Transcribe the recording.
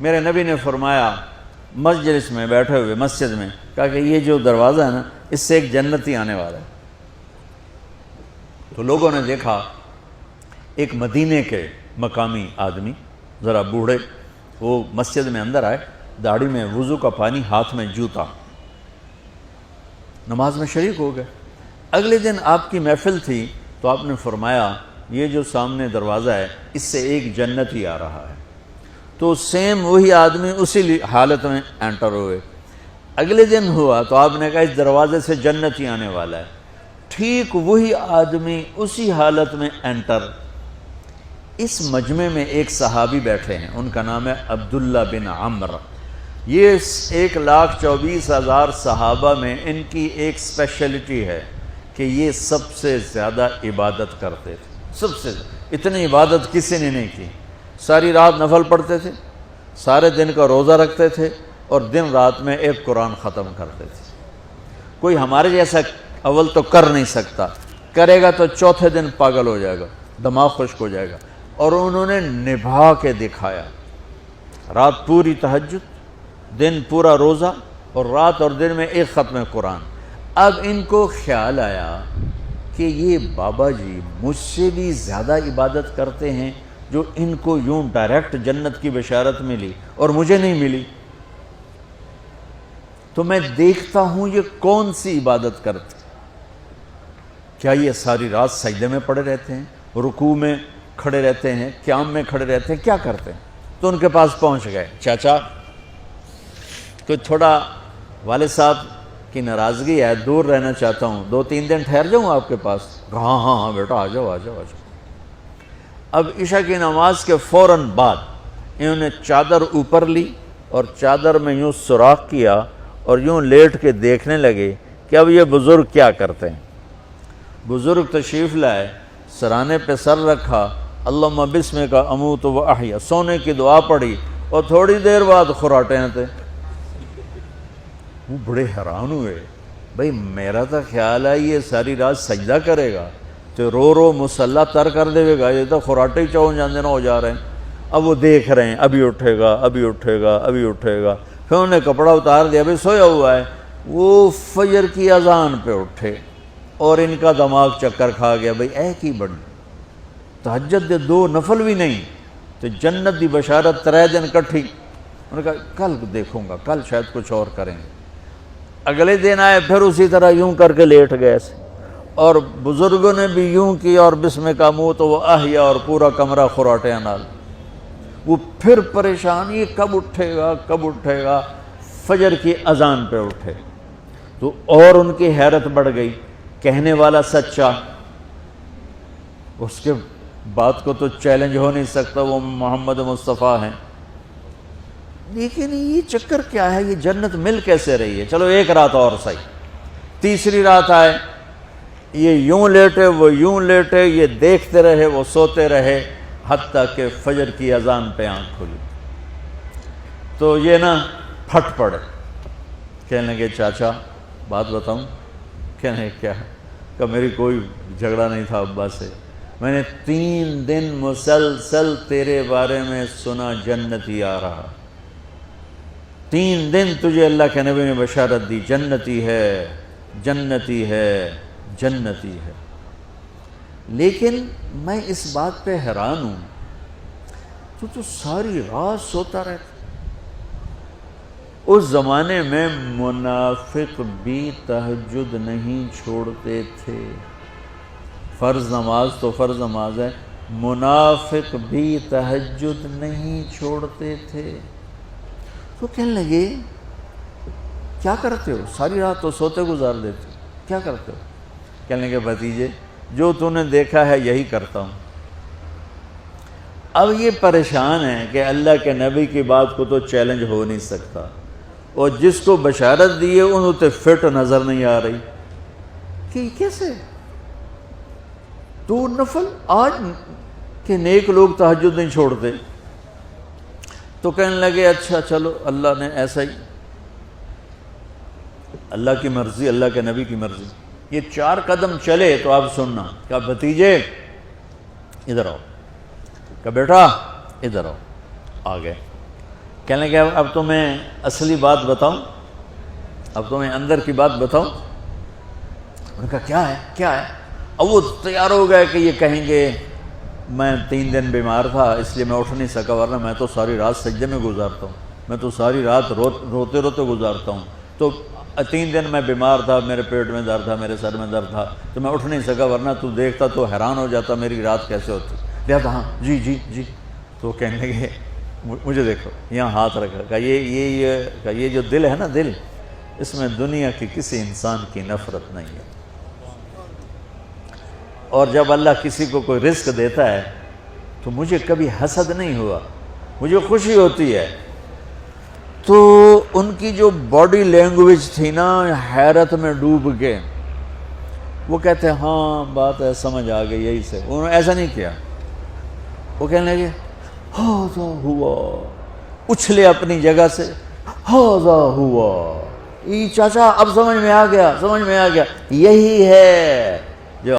میرے نبی نے فرمایا مجلس میں بیٹھے ہوئے مسجد میں، کہا کہ یہ جو دروازہ ہے نا اس سے ایک جنتی آنے والا ہے۔ تو لوگوں نے دیکھا ایک مدینے کے مقامی آدمی ذرا بوڑھے، وہ مسجد میں اندر آئے، داڑھی میں وضو کا پانی، ہاتھ میں جوتا، نماز میں شریک ہو گئے۔ اگلے دن آپ کی محفل تھی تو آپ نے فرمایا یہ جو سامنے دروازہ ہے اس سے ایک جنتی آ رہا ہے۔ تو سیم وہی آدمی اسی حالت میں انٹر ہوئے۔ اگلے دن ہوا تو آپ نے کہا اس دروازے سے جنتی آنے والا ہے، ٹھیک وہی آدمی اسی حالت میں انٹر۔ اس مجمع میں ایک صحابی بیٹھے ہیں، ان کا نام ہے عبداللہ بن عمرو۔ یہ 1,24,000 صحابہ میں ان کی ایک اسپیشلٹی ہے کہ یہ سب سے زیادہ عبادت کرتے تھے، سب سے اتنی عبادت کسی نے نہیں کی۔ ساری رات نفل پڑھتے تھے، سارے دن کا روزہ رکھتے تھے، اور دن رات میں ایک قرآن ختم کرتے تھے۔ کوئی ہمارے جیسا اول تو کر نہیں سکتا، کرے گا تو چوتھے دن پاگل ہو جائے گا، دماغ خشک ہو جائے گا، اور انہوں نے نبھا کے دکھایا۔ رات پوری تہجد، دن پورا روزہ، اور رات اور دن میں ایک ختم قرآن۔ اب ان کو خیال آیا کہ یہ بابا جی مجھ سے بھی زیادہ عبادت کرتے ہیں، جو ان کو یوں ڈائریکٹ جنت کی بشارت ملی اور مجھے نہیں ملی، تو میں دیکھتا ہوں یہ کون سی عبادت کرتے، کیا یہ ساری رات سجدے میں پڑے رہتے ہیں، رکوع میں کھڑے رہتے ہیں، قیام میں کھڑے رہتے ہیں، کیا کرتے ہیں؟ تو ان کے پاس پہنچ گئے، چاچا کوئی تھوڑا والد صاحب کی ناراضگی ہے، دور رہنا چاہتا ہوں، 2-3 دن ٹھہر جاؤں آپ کے پاس؟ ہاں ہاں ہاں بیٹا آ جاؤ آ جاؤ آ جاؤ۔ اب عشاء کی نماز کے فوراً بعد انہوں نے چادر اوپر لی اور چادر میں یوں سوراخ کیا اور یوں لیٹ کے دیکھنے لگے کہ اب یہ بزرگ کیا کرتے ہیں۔ بزرگ تشریف لائے، سرانے پہ سر رکھا، اللہم بسمک اموت و احیا، سونے کی دعا پڑھی، اور تھوڑی دیر بعد خراٹے تھے۔ وہ بڑے حیران ہوئے، بھئی میرا تو خیال ہے یہ ساری رات سجدہ کرے گا تو رو رو مصلی تر کر دے گا، یہ تو خراٹے ہی چون جاندے نہ ہو جا رہے ہیں۔ اب وہ دیکھ رہے ہیں ابھی اٹھے گا ابھی اٹھے گا ابھی اٹھے گا، پھر انہوں نے کپڑا اتار دیا، بھئی سویا ہوا ہے۔ وہ فجر کی اذان پہ اٹھے اور ان کا دماغ چکر کھا گیا، بھئی اے کی بڑی تہجد دے 2 نفل بھی نہیں تو جنت دی بشارت 3 دن کٹھی۔ انہوں نے کہا کل دیکھوں گا، کل شاید کچھ اور کریں گے۔ اگلے دن آئے، پھر اسی طرح یوں کر کے لیٹ گئے ایسے، اور بزرگوں نے بھی یوں کی، اور بسمک اموت و احیا، اور پورا کمرہ خراٹے نال۔ وہ پھر پریشان، یہ کب اٹھے گا کب اٹھے گا؟ فجر کی اذان پہ اٹھے تو اور ان کی حیرت بڑھ گئی، کہنے والا سچا، اس کے بات کو تو چیلنج ہو نہیں سکتا، وہ محمد مصطفیٰ ہیں، لیکن یہ چکر کیا ہے، یہ جنت مل کیسے رہی ہے؟ چلو ایک رات اور صحیح۔ تیسری رات آئے، یہ یوں لیٹے وہ یوں لیٹے، یہ دیکھتے رہے وہ سوتے رہے، حتیٰ کہ فجر کی اذان پہ آنکھ کھلی تو یہ نا پھٹ پڑے، کہنے لگے چاچا بات بتاؤں؟ کہنے کیا؟ کہ میری کوئی جھگڑا نہیں تھا ابا سے، میں نے 3 دن مسلسل تیرے بارے میں سنا جنتی آ رہا، 3 دن تجھے اللہ کے نبی نے بشارت دی جنتی ہے جنتی ہے جنتی ہے، لیکن میں اس بات پہ حیران ہوں تو ساری رات سوتا رہتا۔ اس زمانے میں منافق بھی تہجد نہیں چھوڑتے تھے، فرض نماز تو فرض نماز ہے، منافق بھی تہجد نہیں چھوڑتے تھے۔ تو کہنے لگے کیا کرتے ہو؟ ساری رات تو سوتے گزار دیتے ہو، کیا کرتے ہو؟ کہنے لگے بھتیجے جو تو نے دیکھا ہے یہی کرتا ہوں۔ اب یہ پریشان ہے کہ اللہ کے نبی کی بات کو تو چیلنج ہو نہیں سکتا، اور جس کو بشارت دی ہے انہوں تے فٹ نظر نہیں آ رہی کہ کیسے 2 نفل آج کہ نیک لوگ تہجد نہیں چھوڑتے۔ تو کہنے لگے اچھا چلو اللہ نے ایسا ہی، اللہ کی مرضی، اللہ کے نبی کی مرضی۔ یہ 4 قدم چلے تو آپ سننا، کہا بھتیجے ادھر آؤ، کہا بیٹا ادھر آؤ، آ گئے۔ کہنے لگے اب تمہیں اصلی بات بتاؤں، اب تمہیں اندر کی بات بتاؤں؟ انہوں نے کہا کیا ہے کیا ہے؟ اب وہ تیار ہو گئے کہ یہ کہیں گے میں 3 دن بیمار تھا اس لیے میں اٹھ نہیں سکا، ورنہ میں تو ساری رات سجدے میں گزارتا ہوں، میں تو ساری رات روتے روتے گزارتا ہوں، تو 3 دن میں بیمار تھا، میرے پیٹ میں درد تھا، میرے سر میں درد تھا، تو میں اٹھ نہیں سکا، ورنہ تو دیکھتا تو حیران ہو جاتا میری رات کیسے ہوتی۔ لہذا ہاں جی جی جی، تو کہنے لگے مجھے دیکھو یہاں ہاتھ رکھا، کہا یہ جو دل ہے نا، دل، اس میں دنیا کی کسی انسان کی نفرت نہیں ہے، اور جب اللہ کسی کو کوئی رزق دیتا ہے تو مجھے کبھی حسد نہیں ہوا، مجھے خوشی ہوتی ہے۔ تو ان کی جو باڈی لینگویج تھی نا، حیرت میں ڈوب کے وہ کہتے ہیں ہاں بات ہے، سمجھ آ گئی، یہی سے۔ انہوں نے ایسا نہیں کیا، وہ کہنے لگے ہاذا ہوا، اچھلے اپنی جگہ سے، ہاذا ہوا، چاچا اب سمجھ میں آ گیا، سمجھ میں آ گیا، یہی ہے